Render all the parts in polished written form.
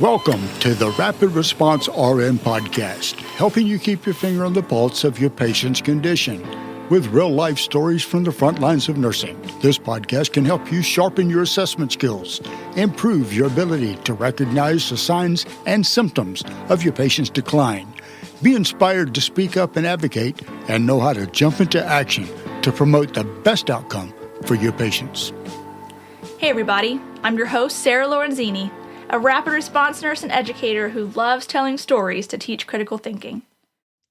Welcome to the Rapid Response RN podcast, helping you keep your finger on the pulse of your patient's condition with real-life stories from the front lines of nursing. This podcast can help you sharpen your assessment skills, improve your ability to recognize the signs and symptoms of your patient's decline, be inspired to speak up and advocate, and know how to jump into action to promote the best outcome for your patients. Hey everybody, I'm your host, Sarah Lorenzini, a rapid response nurse and educator who loves telling stories to teach critical thinking.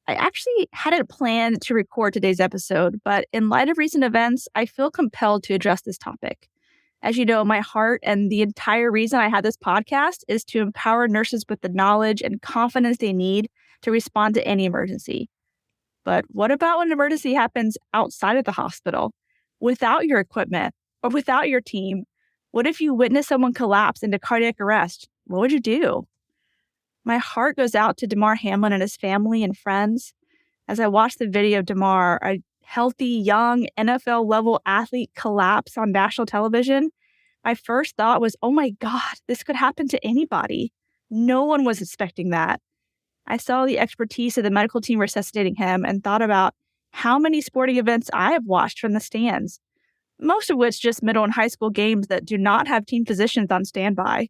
I actually hadn't planned to record today's episode, but in light of recent events, I feel compelled to address this topic. As you know, my heart and the entire reason I had this podcast is to empower nurses with the knowledge and confidence they need to respond to any emergency. But what about when an emergency happens outside of the hospital, without your equipment or without your team? What if you witness someone collapse into cardiac arrest? What would you do? My heart goes out to Damar Hamlin and his family and friends. As I watched the video of Damar, a healthy, young, NFL-level athlete collapse on national television, my first thought was, oh my God, this could happen to anybody. No one was expecting that. I saw the expertise of the medical team resuscitating him and thought about how many sporting events I have watched from the stands, most of which just middle and high school games that do not have team physicians on standby.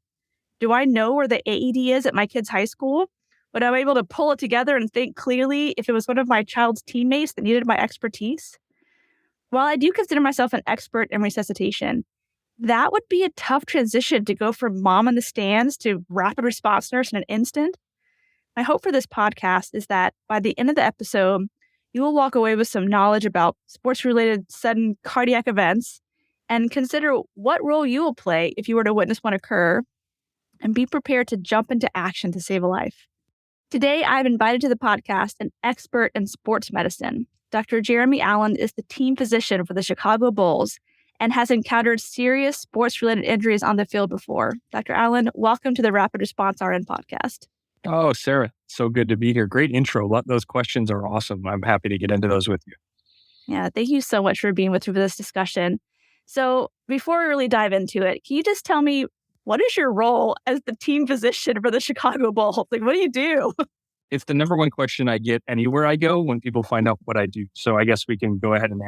Do I know where the AED is at my kid's high school? Would I be able to pull it together and think clearly if it was one of my child's teammates that needed my expertise? While I do consider myself an expert in resuscitation, that would be a tough transition to go from mom in the stands to rapid response nurse in an instant. My hope for this podcast is that by the end of the episode, you will walk away with some knowledge about sports-related sudden cardiac events and consider what role you will play if you were to witness one occur, and be prepared to jump into action to save a life. Today, I've invited to the podcast an expert in sports medicine. Dr. Jeremy Alland is the team physician for the Chicago Bulls and has encountered serious sports-related injuries on the field before. Dr. Alland, welcome to the Rapid Response RN podcast. Oh, Sarah, so good to be here. Great intro. Those questions are awesome. I'm happy to get into those with you. Yeah, thank you so much for being with me for this discussion. So before we really dive into it, can you just tell me, what is your role as the team physician for the Chicago Bulls? Like, what do you do? It's the number one question I get anywhere I go when people find out what I do. So I guess we can go ahead and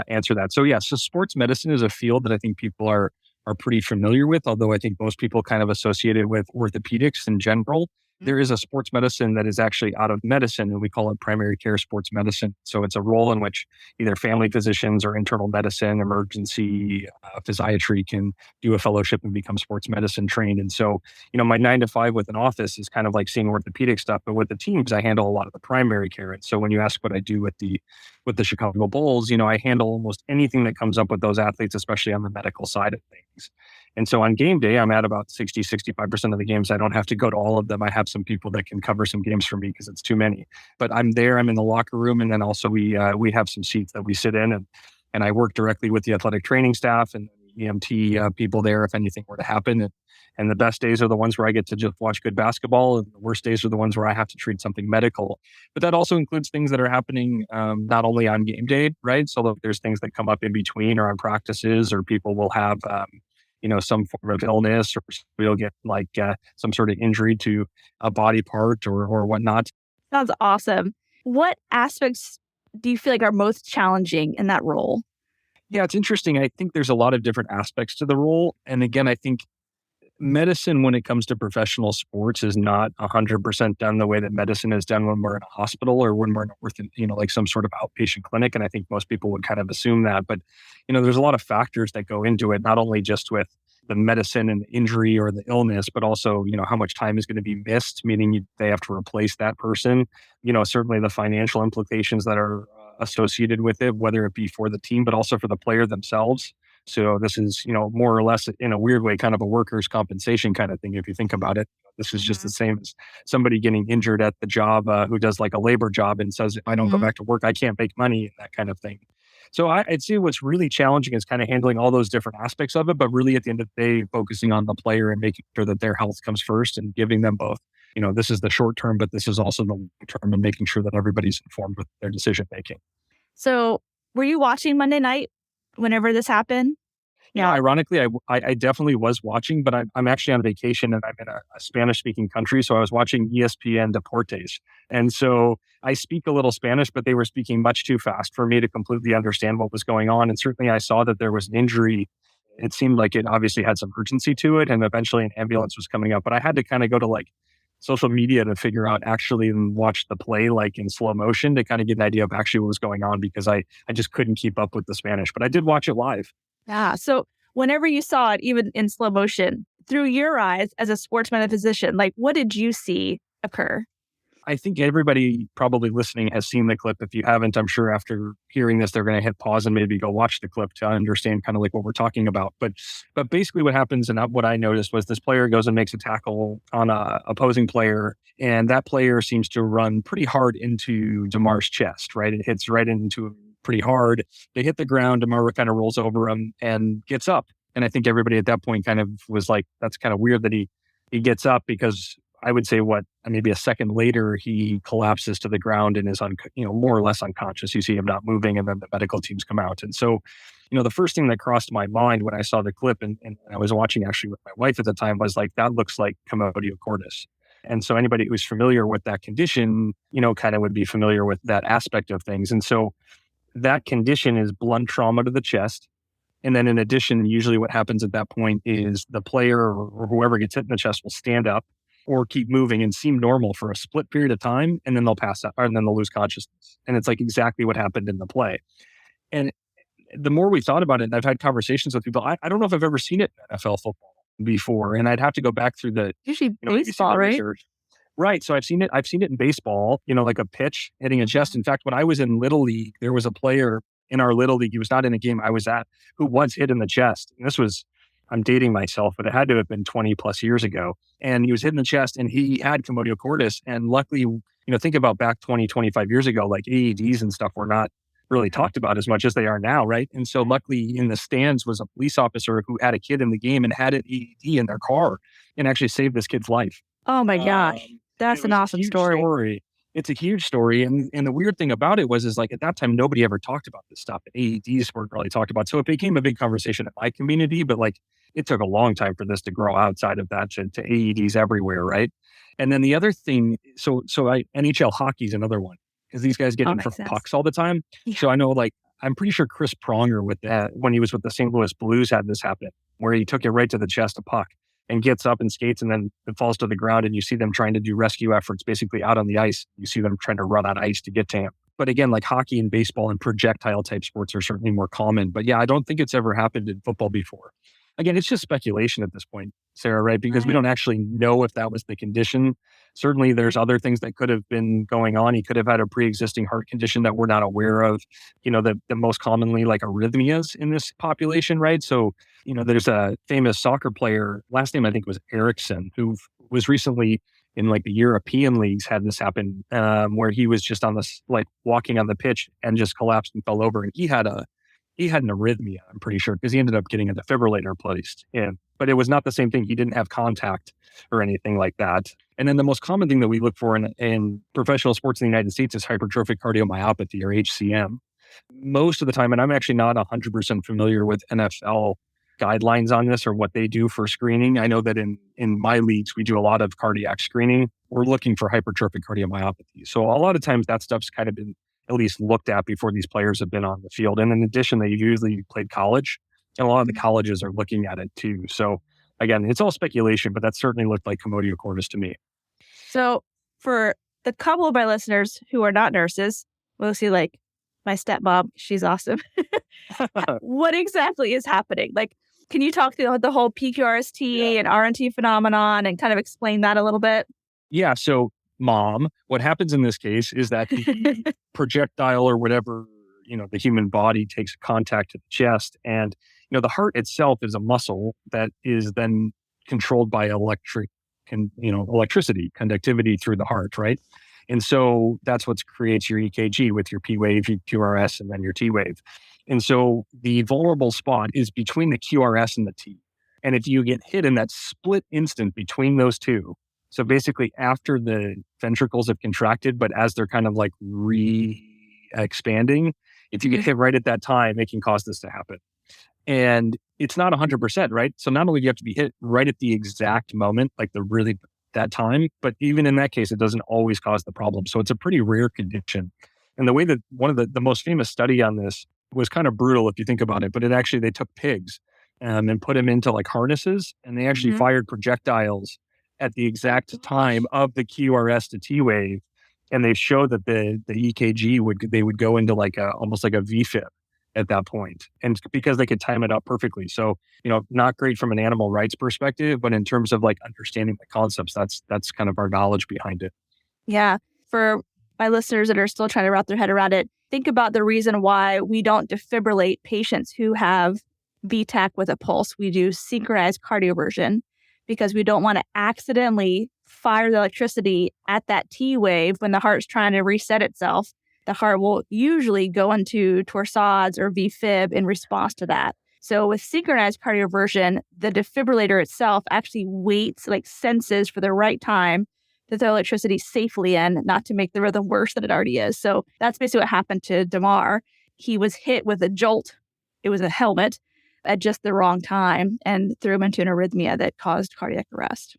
answer that. So so sports medicine is a field that I think people are pretty familiar with, although I think most people kind of associate it with orthopedics in general. There is a sports medicine that is actually out of medicine, and we call it primary care sports medicine. So it's a role in which either family physicians or internal medicine, emergency physiatry can do a fellowship and become sports medicine trained. And so, my 9 to 5 with an office is kind of like seeing orthopedic stuff, but with the teams, I handle a lot of the primary care. And so when you ask what I do with the Chicago Bulls, I handle almost anything that comes up with those athletes, especially on the medical side of things. And so on game day, I'm at about 65% of the games. I don't have to go to all of them. I have some people that can cover some games for me because it's too many. But I'm there, I'm in the locker room, and then also we have some seats that we sit in, and I work directly with the athletic training staff and the EMT people there if anything were to happen. And the best days are the ones where I get to just watch good basketball, and the worst days are the ones where I have to treat something medical. But that also includes things that are happening not only on game day, right? So there's things that come up in between or on practices, or people will have some form of illness, or we'll get some sort of injury to a body part or whatnot. Sounds awesome. What aspects do you feel like are most challenging in that role? Yeah, it's interesting. I think there's a lot of different aspects to the role. And again, I think medicine, when it comes to professional sports, is not 100% done the way that medicine is done when we're in a hospital or when we're in some sort of outpatient clinic. And I think most people would kind of assume that. But, there's a lot of factors that go into it, not only just with the medicine and the injury or the illness, but also, how much time is going to be missed, meaning they have to replace that person. Certainly the financial implications that are associated with it, whether it be for the team, but also for the player themselves. So this is, more or less in a weird way, kind of a workers' compensation kind of thing. If you think about it, this is just the same as somebody getting injured at the job who does like a labor job and says, if I don't go back to work, I can't make money, and that kind of thing. So I'd say what's really challenging is kind of handling all those different aspects of it, but really at the end of the day, focusing on the player and making sure that their health comes first and giving them both. This is the short term, but this is also the long term, and making sure that everybody's informed with their decision making. So were you watching Monday night whenever this happened? Yeah, ironically, I definitely was watching, but I'm actually on vacation and I'm in a Spanish-speaking country, so I was watching ESPN Deportes. And so I speak a little Spanish, but they were speaking much too fast for me to completely understand what was going on. And certainly I saw that there was an injury. It seemed like it obviously had some urgency to it, and eventually an ambulance was coming up. But I had to kind of go to like social media to figure out actually and watch the play like in slow motion to kind of get an idea of actually what was going on because I just couldn't keep up with the Spanish. But I did watch it live. Yeah. So whenever you saw it, even in slow motion, through your eyes as a sports metaphysician, like what did you see occur? I think everybody probably listening has seen the clip. If you haven't, I'm sure after hearing this, they're going to hit pause and maybe go watch the clip to understand kind of like what we're talking about. But basically what happens and what I noticed was this player goes and makes a tackle on a opposing player. And that player seems to run pretty hard into Damar's chest, right? It hits right into him pretty hard. They hit the ground. Damar kind of rolls over him and gets up. And I think everybody at that point kind of was like, that's kind of weird that he gets up because I would say maybe a second later, he collapses to the ground and is more or less unconscious. You see him not moving and then the medical teams come out. And so, the first thing that crossed my mind when I saw the clip and I was watching actually with my wife at the time was like, that looks like Commotio Cordis. And so anybody who's familiar with that condition, kind of would be familiar with that aspect of things. And so that condition is blunt trauma to the chest. And then in addition, usually what happens at that point is the player or whoever gets hit in the chest will stand up or keep moving and seem normal for a split period of time. And then they'll pass out and then they'll lose consciousness. And it's like exactly what happened in the play. And the more we thought about it, and I've had conversations with people, I don't know if I've ever seen it in NFL football before. And I'd have to go back through the usually baseball, right? Research. Right. So I've seen it in baseball, like a pitch hitting a chest. In fact, when I was in Little League, there was a player in our Little League. He was not in a game I was at who was hit in the chest. And this was, I'm dating myself, but it had to have been 20 plus years ago. And he was hit in the chest and he had Commotio Cordis. And luckily, think about back 20, 25 years ago, like AEDs and stuff were not really talked about as much as they are now. Right. And so luckily in the stands was a police officer who had a kid in the game and had an AED in their car and actually saved this kid's life. Oh my gosh. That's an awesome story. It's a huge story. And the weird thing about it was like at that time, nobody ever talked about this stuff. AEDs weren't really talked about. So it became a big conversation in my community, but like it took a long time for this to grow outside of that to AEDs everywhere. Right. And then the other thing, NHL hockey is another one because these guys get in for pucks all the time. Yeah. So I know I'm pretty sure Chris Pronger with that when he was with the St. Louis Blues had this happen where he took it right to the chest, a puck. And gets up and skates and then it falls to the ground and you see them trying to do rescue efforts basically out on the ice. You see them trying to run on ice to get to him. But again, like hockey and baseball and projectile type sports are certainly more common. But yeah, I don't think it's ever happened in football before. Again, it's just speculation at this point, Sarah, right? Because we don't actually know if that was the condition. Certainly there's other things that could have been going on. He could have had a pre-existing heart condition that we're not aware of, the most commonly like arrhythmias in this population, right? So, there's a famous soccer player, last name I think was Eriksson, who was recently in like the European leagues had this happen where he was just on this, like walking on the pitch and just collapsed and fell over. And he had an arrhythmia, I'm pretty sure, because he ended up getting a defibrillator placed in. But it was not the same thing. He didn't have contact or anything like that. And then the most common thing that we look for in professional sports in the United States is hypertrophic cardiomyopathy or HCM. Most of the time, and I'm actually not 100% familiar with NFL guidelines on this or what they do for screening. I know that in my leagues, we do a lot of cardiac screening. We're looking for hypertrophic cardiomyopathy. So a lot of times that stuff's kind of been at least looked at before these players have been on the field. And in addition, they usually played college and a lot of the colleges are looking at it too. So again, it's all speculation, but that certainly looked like Commotio Cordis to me. So for the couple of my listeners who are not nurses, mostly like my stepmom, she's awesome. What exactly is happening? Like, can you talk through the whole PQRST and RNT phenomenon and kind of explain that a little bit? Yeah. So mom, what happens in this case is that the projectile or whatever, the human body takes contact to the chest and, the heart itself is a muscle that is then controlled by electricity, conductivity through the heart, right? And so that's what creates your EKG with your P wave, your QRS, and then your T wave. And so the vulnerable spot is between the QRS and the T. And if you get hit in that split instant between those two, so basically after the ventricles have contracted, but as they're kind of like expanding, if you get hit right at that time, it can cause this to happen. And it's not 100%, right? So not only do you have to be hit right at the exact moment, like that time, but even in that case, it doesn't always cause the problem. So it's a pretty rare condition. And the way that one of the most famous study on this was kind of brutal if you think about it, but they took pigs and put them into like harnesses, and they actually fired projectiles at the exact time of the QRS to T wave. And they showed that the EKG would go into like almost like a VFib at that point, and because they could time it up perfectly. So, not great from an animal rights perspective, but in terms of like understanding the concepts, that's kind of our knowledge behind it. Yeah. For my listeners that are still trying to wrap their head around it, think about the reason why we don't defibrillate patients who have VTAC with a pulse. We do synchronized cardioversion because we don't want to accidentally fire the electricity at that T wave when the heart's trying to reset itself. The heart will usually go into torsades or VFib in response to that. So with synchronized cardioversion, the defibrillator itself actually waits, like senses for the right time to throw electricity safely in, not to make the rhythm worse than it already is. So that's basically what happened to Damar. He was hit with a jolt. It was a helmet at just the wrong time and threw him into an arrhythmia that caused cardiac arrest.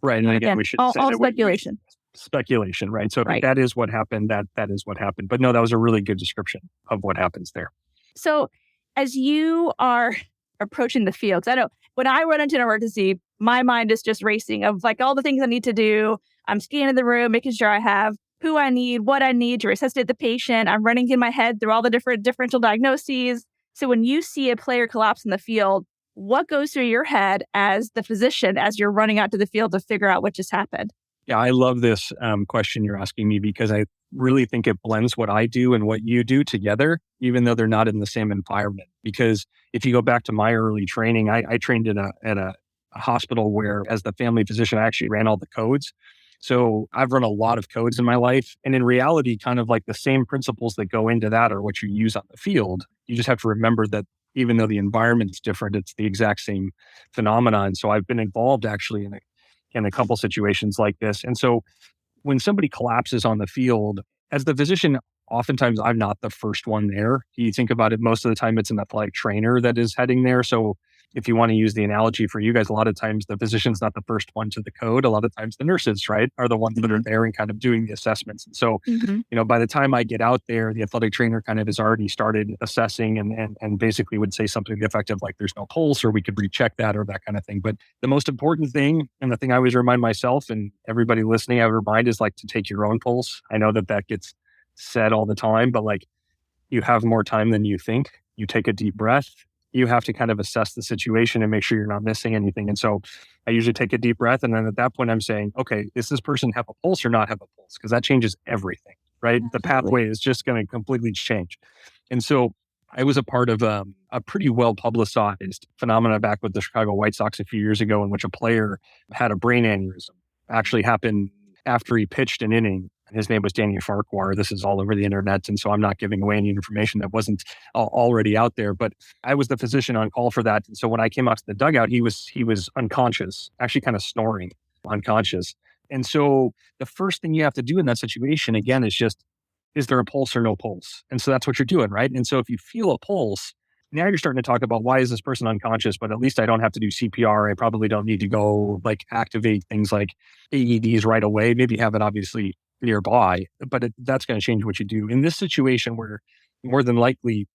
Right. And again, we should say all that speculation. Speculation, right? So right. If that is what happened, that is what happened. But no, that was a really good description of what happens there. So as you are approaching the fields, I know when I run into an emergency, my mind is just racing of like all the things I need to do. I'm scanning the room, making sure I have who I need, what I need to resuscitate the patient. I'm running in my head through all the different differential diagnoses. So when you see a player collapse in the field, what goes through your head as the physician as you're running out to the field to figure out what just happened? Yeah, I love this question you're asking me because I really think it blends what I do and what you do together, even though they're not in the same environment. Because if you go back to my early training, I trained at a hospital where, as the family physician, I actually ran all the codes. So I've run a lot of codes in my life. And in reality, kind of like the same principles that go into that are what you use on the field. You just have to remember that even though the environment's different, it's the exact same phenomenon. So I've been involved actually in a couple situations like this. And so when somebody collapses on the field, as the physician, oftentimes I'm not the first one there. You think about it, most of the time it's an athletic trainer that is heading there. So if you want to use the analogy for you guys, a lot of times the physician's not the first one to the code. A lot of times the nurses, right, are the ones that are there and kind of doing the assessments. And so, by the time I get out there, the athletic trainer kind of has already started assessing and basically would say something effective like there's no pulse, or we could recheck that, or that kind of thing. But the most important thing, and the thing I always remind myself and everybody listening, I would remind is like to take your own pulse. I know that gets said all the time, but like you have more time than you think. You take a deep breath. You have to kind of assess the situation and make sure you're not missing anything. And so I usually take a deep breath. And then at that point, I'm saying, okay, does this person have a pulse or not have a pulse? Because that changes everything, right? Absolutely. The pathway is just going to completely change. And so I was a part of a pretty well publicized phenomena back with the Chicago White Sox a few years ago, in which a player had a brain aneurysm. Actually happened after he pitched an inning. His name was Danny Farquhar. This is all over the internet. And so I'm not giving away any information that wasn't already out there. But I was the physician on call for that. And so when I came out to the dugout, he was unconscious, actually kind of snoring, unconscious. And so the first thing you have to do in that situation, again, is just, is there a pulse or no pulse? And so that's what you're doing, right? And so if you feel a pulse, now you're starting to talk about, why is this person unconscious? But at least I don't have to do CPR. I probably don't need to go like activate things like AEDs right away. Maybe have it obviously nearby, but that's going to change what you do. In this situation where more than likely,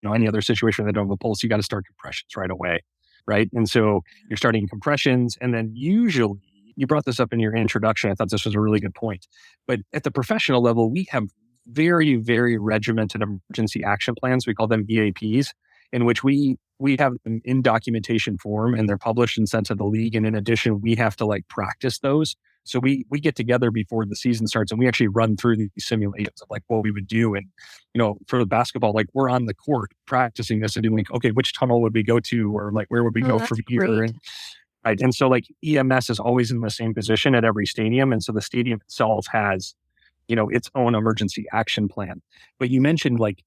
any other situation that don't have a pulse, you got to start compressions right away, right? And so you're starting compressions, and then usually, you brought this up in your introduction, I thought this was a really good point, but at the professional level, we have very, very regimented emergency action plans. We call them EAPs, in which we have them in documentation form, and they're published and sent to the league. And in addition, we have to like practice those. So we get together before the season starts, and we actually run through these simulations of like what we would do. And, for the basketball, like we're on the court practicing this and doing like, okay, which tunnel would we go to? Or like, where would we go from here? Great. Right. And so like EMS is always in the same position at every stadium. And so the stadium itself has, its own emergency action plan. But you mentioned like,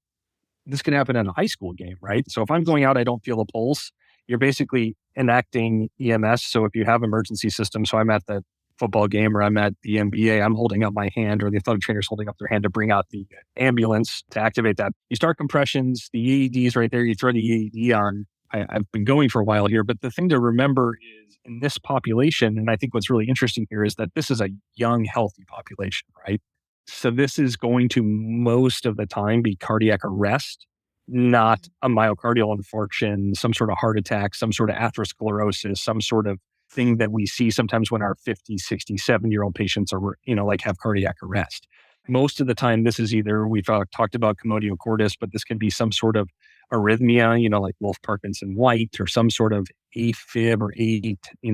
this can happen in a high school game, right? So if I'm going out, I don't feel a pulse, you're basically enacting EMS. So if you have emergency systems, so I'm at the football game or I'm at the NBA, I'm holding up my hand, or the athletic trainer's holding up their hand to bring out the ambulance to activate that. You start compressions, the AED's right there, you throw the AED on. I've been going for a while here, but the thing to remember is in this population, and I think what's really interesting here is that this is a young, healthy population, right? So this is going to most of the time be cardiac arrest, not a myocardial infarction, some sort of heart attack, some sort of atherosclerosis, some sort of thing that we see sometimes when our 50, 60, 70-year-old patients are, like have cardiac arrest. Most of the time, this is either, we've talked about Commotio Cordis, but this can be some sort of arrhythmia, like Wolf Parkinson White, or some sort of AFib or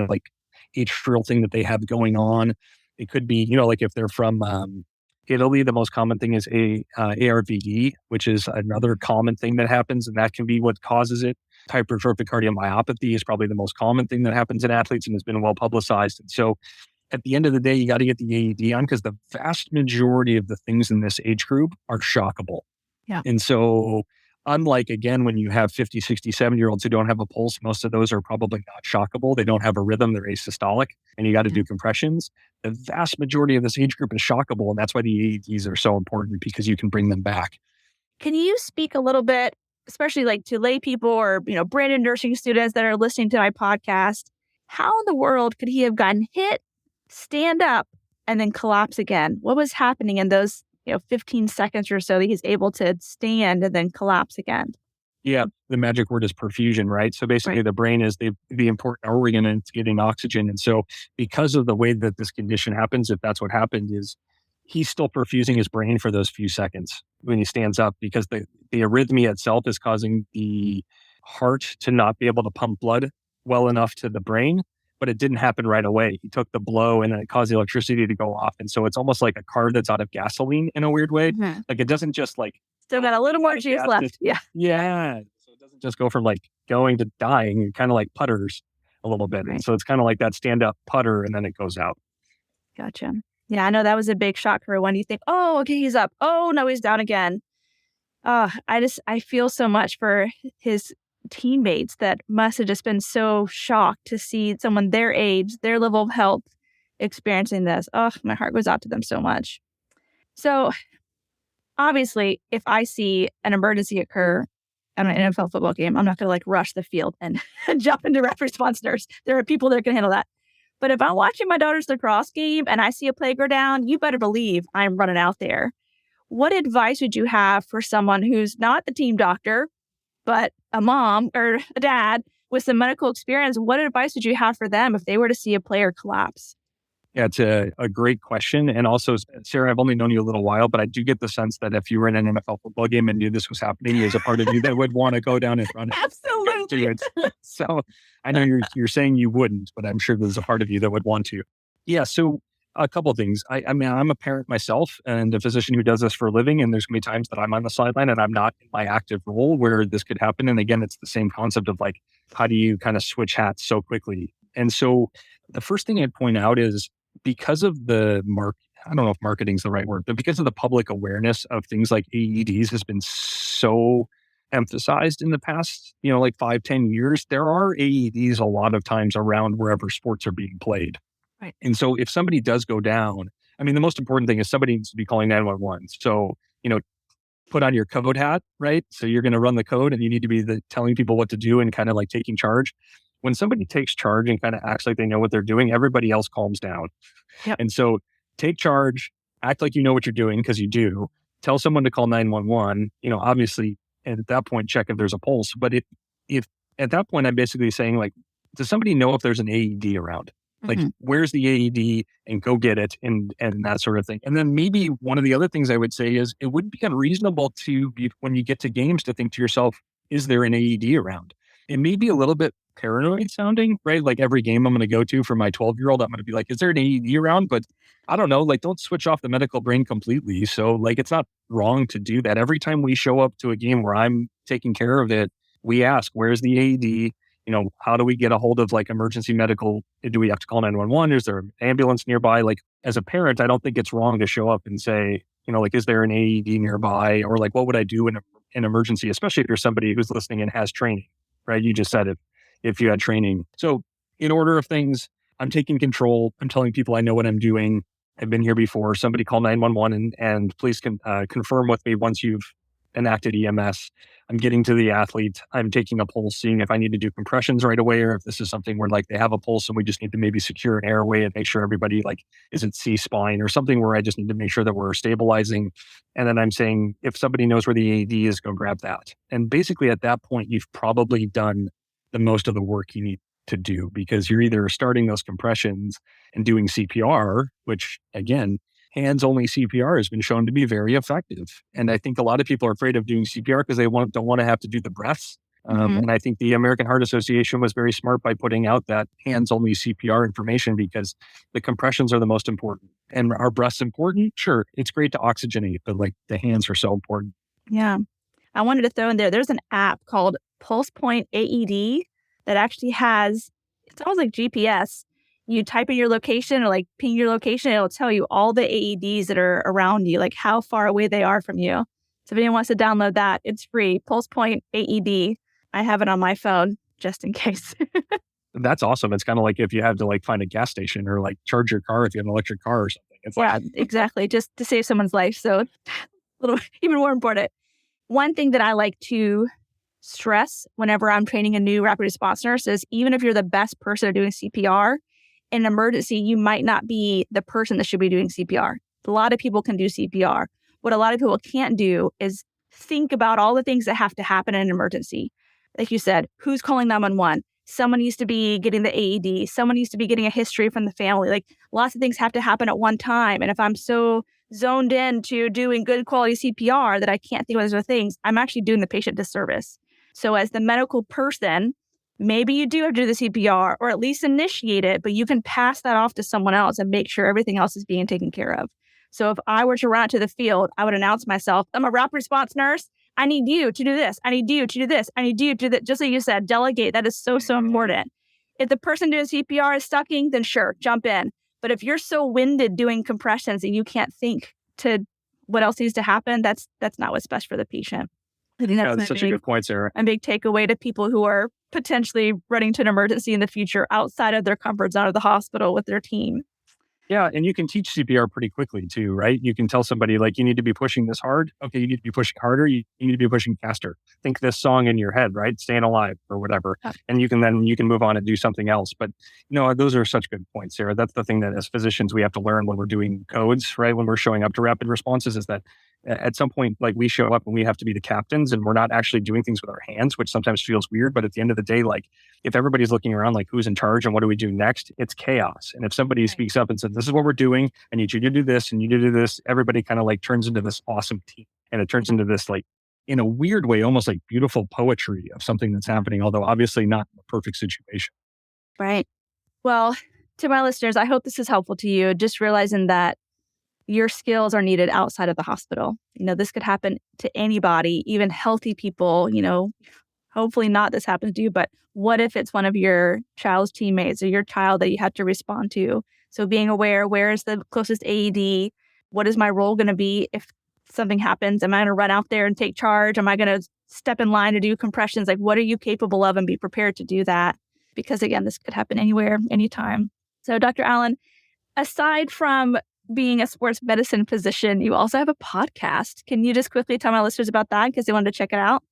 like atrial thing that they have going on. It could be, like if they're from Italy, the most common thing is ARVE, which is another common thing that happens, and that can be what causes it. Hypertrophic cardiomyopathy is probably the most common thing that happens in athletes and has been well publicized. And so at the end of the day, you got to get the AED on because the vast majority of the things in this age group are shockable. Yeah. And so unlike, again, when you have 50, 60, 70-year-olds who don't have a pulse, most of those are probably not shockable. They don't have a rhythm. They're asystolic, and you got to do compressions. The vast majority of this age group is shockable, and that's why the AEDs are so important because you can bring them back. Can you speak a little bit, especially like to lay people or, brand new nursing students that are listening to my podcast, how in the world could he have gotten hit, stand up, and then collapse again? What was happening in those 15 seconds or so that he's able to stand and then collapse again? Yeah, the magic word is perfusion, right? So basically the brain is the important organ and it's getting oxygen. And so because of the way that this condition happens, if that's what happened, is he's still perfusing his brain for those few seconds when he stands up because the arrhythmia itself is causing the heart to not be able to pump blood well enough to the brain. But it didn't happen right away. He took the blow and it caused the electricity to go off. And so it's almost like a car that's out of gasoline in a weird way. Mm-hmm. Like it doesn't just still got a little more juice left. Yeah. Yeah. So it doesn't just go from going to dying. It kind of putters a little bit. Right. And so it's kind of like that stand up putter and then it goes out. Gotcha. Yeah, I know that was a big shock for everyone. You think, oh, okay, he's up. Oh, no, he's down again. I feel so much for his teammates that must have just been so shocked to see someone their age, their level of health experiencing this. Oh, my heart goes out to them so much. So obviously, if I see an emergency occur at an NFL football game, I'm not going to rush the field and jump into rapid response nurse. There are people that can handle that. But if I'm watching my daughter's lacrosse game and I see a play go down, you better believe I'm running out there. What advice would you have for someone who's not the team doctor, but a mom or a dad with some medical experience? What advice would you have for them if they were to see a player collapse? Yeah, it's a great question. And also, Sarah, I've only known you a little while, but I do get the sense that if you were in an NFL football game and knew this was happening, there's a part of you that would want to go down and run it. Absolutely. So I know you're saying you wouldn't, but I'm sure there's a part of you that would want to. Yeah, so a couple of things. I mean, I'm a parent myself and a physician who does this for a living. And there's going to be times that I'm on the sideline and I'm not in my active role where this could happen. And again, it's the same concept of how do you kind of switch hats so quickly? And so the first thing I'd point out is because of the I don't know if marketing is the right word, but because of the public awareness of things like AEDs has been so emphasized in the past, 5-10 years, there are AEDs a lot of times around wherever sports are being played. Right. And so if somebody does go down, I mean, the most important thing is somebody needs to be calling 911. So, put on your code hat, right? So you're going to run the code and you need to be telling people what to do and kind of taking charge. When somebody takes charge and kind of acts like they know what they're doing, everybody else calms down. Yep. And so take charge, act like you know what you're doing because you do. Tell someone to call 911, obviously, and at that point, check if there's a pulse. But if at that point, I'm basically saying does somebody know if there's an AED around? Where's the AED and go get it and that sort of thing. And then maybe one of the other things I would say is it wouldn't be unreasonable when you get to games to think to yourself, is there an AED around? It may be a little bit paranoid sounding, right? Every game I'm going to go to for my 12-year-old, I'm going to be is there an AED around? But I don't know, don't switch off the medical brain completely. So it's not wrong to do that. Every time we show up to a game where I'm taking care of it, we ask, where's the AED? How do we get a hold of emergency medical? Do we have to call 911? Is there an ambulance nearby? As a parent, I don't think it's wrong to show up and say, is there an AED nearby? Or what would I do in an emergency, especially if you're somebody who's listening and has training, right? You just said it, if you had training. So in order of things, I'm taking control. I'm telling people I know what I'm doing. I've been here before. Somebody call 911 and please confirm with me once you've enacted EMS. I'm getting to the athlete. I'm taking a pulse, seeing if I need to do compressions right away, or if this is something where like they have a pulse and we just need to maybe secure an airway and make sure everybody like is at C-spine, or something where I just need to make sure that we're stabilizing. And then I'm saying, if somebody knows where the AED is, go grab that. And basically at that point, you've probably done the most of the work you need to do, because you're either starting those compressions and doing CPR, which again, hands-only CPR has been shown to be very effective. And I think a lot of people are afraid of doing CPR because they don't want to have to do the breaths. And I think the American Heart Association was very smart by putting out that hands-only CPR information, because the compressions are the most important. And are breaths important? Sure, it's great to oxygenate, but like the hands are so important. Yeah. I wanted to throw in there's an app called Pulse Point AED that actually has, it's almost like GPS. You type in your location or like ping your location, it'll tell you all the AEDs that are around you, like how far away they are from you. So if anyone wants to download that, it's free. Pulse Point AED. I have it on my phone just in case. That's awesome. It's kind of like if you had to like find a gas station or like charge your car if you have an electric car or something. It's Yeah, exactly. Just to save someone's life. So a little even more important. One thing that I like to stress whenever I'm training a new rapid response nurse is, even if you're the best person at doing CPR, in an emergency, you might not be the person that should be doing CPR. A lot of people can do CPR. What a lot of people can't do is think about all the things that have to happen in an emergency. Like you said, who's calling 911? Someone needs to be getting the AED. Someone needs to be getting a history from the family. Like, lots of things have to happen at one time. And if I'm so zoned in to doing good quality CPR that I can't think of those other things, I'm actually doing the patient disservice. So as the medical person, maybe you do have to do the CPR or at least initiate it, but you can pass that off to someone else and make sure everything else is being taken care of. So if I were to run out to the field, I would announce myself, I'm a rapid response nurse. I need you to do this. I need you to do this. I need you to do that. Just like you said, delegate. That is so important. If the person doing CPR is sucking, then sure, jump in. But if you're so winded doing compressions that you can't think to what else needs to happen, that's not what's best for the patient. I think that's such a good point, Sarah. A big takeaway to people who are potentially running to an emergency in the future outside of their comfort zone of the hospital with their team. Yeah, and you can teach CPR pretty quickly too, right? You can tell somebody like, you need to be pushing this hard. Okay, you need to be pushing harder. You need to be pushing faster. Think this song in your head, right? Staying Alive or whatever. And you can move on and do something else. But those are such good points, Sarah. That's the thing that as physicians we have to learn when we're doing codes, right? When we're showing up to rapid responses, is that at some point, like, we show up and we have to be the captains and we're not actually doing things with our hands, which sometimes feels weird. But at the end of the day, like, if everybody's looking around like, who's in charge and what do we do next? It's chaos. And if somebody speaks up and says, this is what we're doing, I need you to do this and you to do this, everybody kind of like turns into this awesome team. And it turns into this, like, in a weird way, almost like beautiful poetry of something that's happening, although obviously not a perfect situation. Right. Well, to my listeners, I hope this is helpful to you. Just realizing that your skills are needed outside of the hospital. This could happen to anybody, even healthy people. Hopefully not this happens to you, but what if it's one of your child's teammates or your child that you have to respond to? So being aware, where is the closest AED? What is my role going to be if something happens? Am I going to run out there and take charge? Am I going to step in line to do compressions? Like, what are you capable of, and be prepared to do that? Because again, this could happen anywhere, anytime. So Dr. Alland, aside from being a sports medicine physician, you also have a podcast. Can you just quickly tell my listeners about that because they wanted to check it out?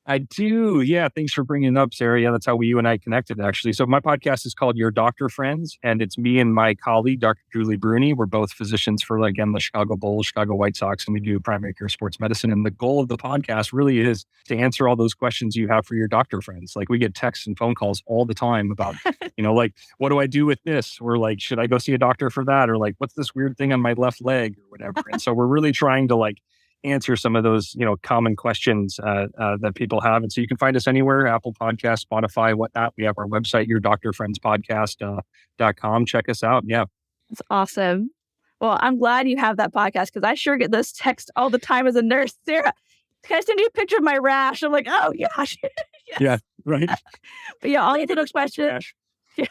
I do. Yeah. Thanks for bringing it up, Sarah. Yeah, that's how you and I connected, actually. So my podcast is called Your Doctor Friends, and it's me and my colleague, Dr. Julie Bruni. We're both physicians for, again, the Chicago Bulls, Chicago White Sox, and we do primary care sports medicine. And the goal of the podcast really is to answer all those questions you have for your doctor friends. Like, we get texts and phone calls all the time about, like, what do I do with this? Or like, should I go see a doctor for that? Or like, what's this weird thing on my left leg or whatever? And so we're really trying to answer some of those, common questions that people have. And so you can find us anywhere, Apple Podcasts, Spotify, whatnot. We have our website, yourdoctorfriendspodcast.com. Check us out. Yeah. That's awesome. Well, I'm glad you have that podcast because I sure get those texts all the time as a nurse. Sarah, can I send you a picture of my rash? I'm like, oh, gosh. Yes. Yeah, right. But yeah, I'll answer those questions. Yeah,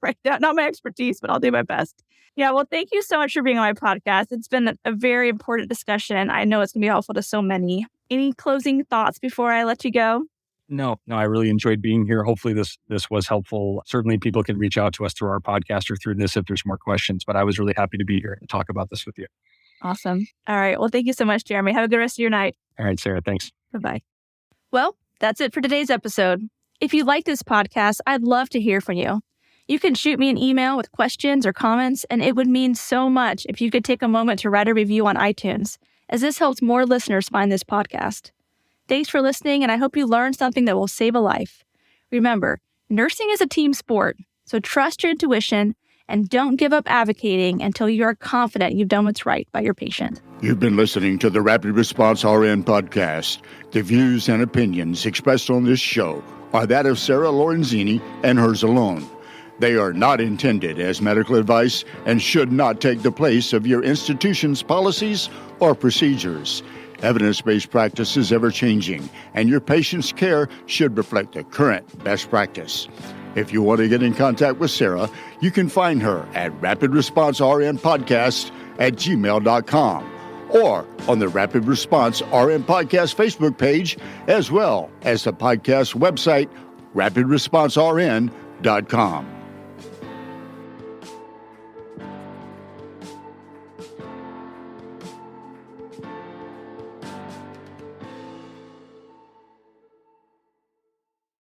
right. Not my expertise, but I'll do my best. Yeah, well, thank you so much for being on my podcast. It's been a very important discussion. I know it's going to be helpful to so many. Any closing thoughts before I let you go? No, I really enjoyed being here. Hopefully this was helpful. Certainly people can reach out to us through our podcast or through this if there's more questions, but I was really happy to be here and talk about this with you. Awesome. All right. Well, thank you so much, Jeremy. Have a good rest of your night. All right, Sarah, thanks. Bye-bye. Well, that's it for today's episode. If you like this podcast, I'd love to hear from you. You can shoot me an email with questions or comments, and it would mean so much if you could take a moment to write a review on iTunes, as this helps more listeners find this podcast. Thanks for listening, and I hope you learned something that will save a life. Remember, nursing is a team sport, so trust your intuition and don't give up advocating until you are confident you've done what's right by your patient. You've been listening to the Rapid Response RN podcast. The views and opinions expressed on this show are that of Sarah Lorenzini and hers alone. They are not intended as medical advice and should not take the place of your institution's policies or procedures. Evidence-based practice is ever-changing, and your patient's care should reflect the current best practice. If you want to get in contact with Sarah, you can find her at rapidresponsernpodcast@gmail.com or on the Rapid Response RN Podcast Facebook page, as well as the podcast website, rapidresponsern.com.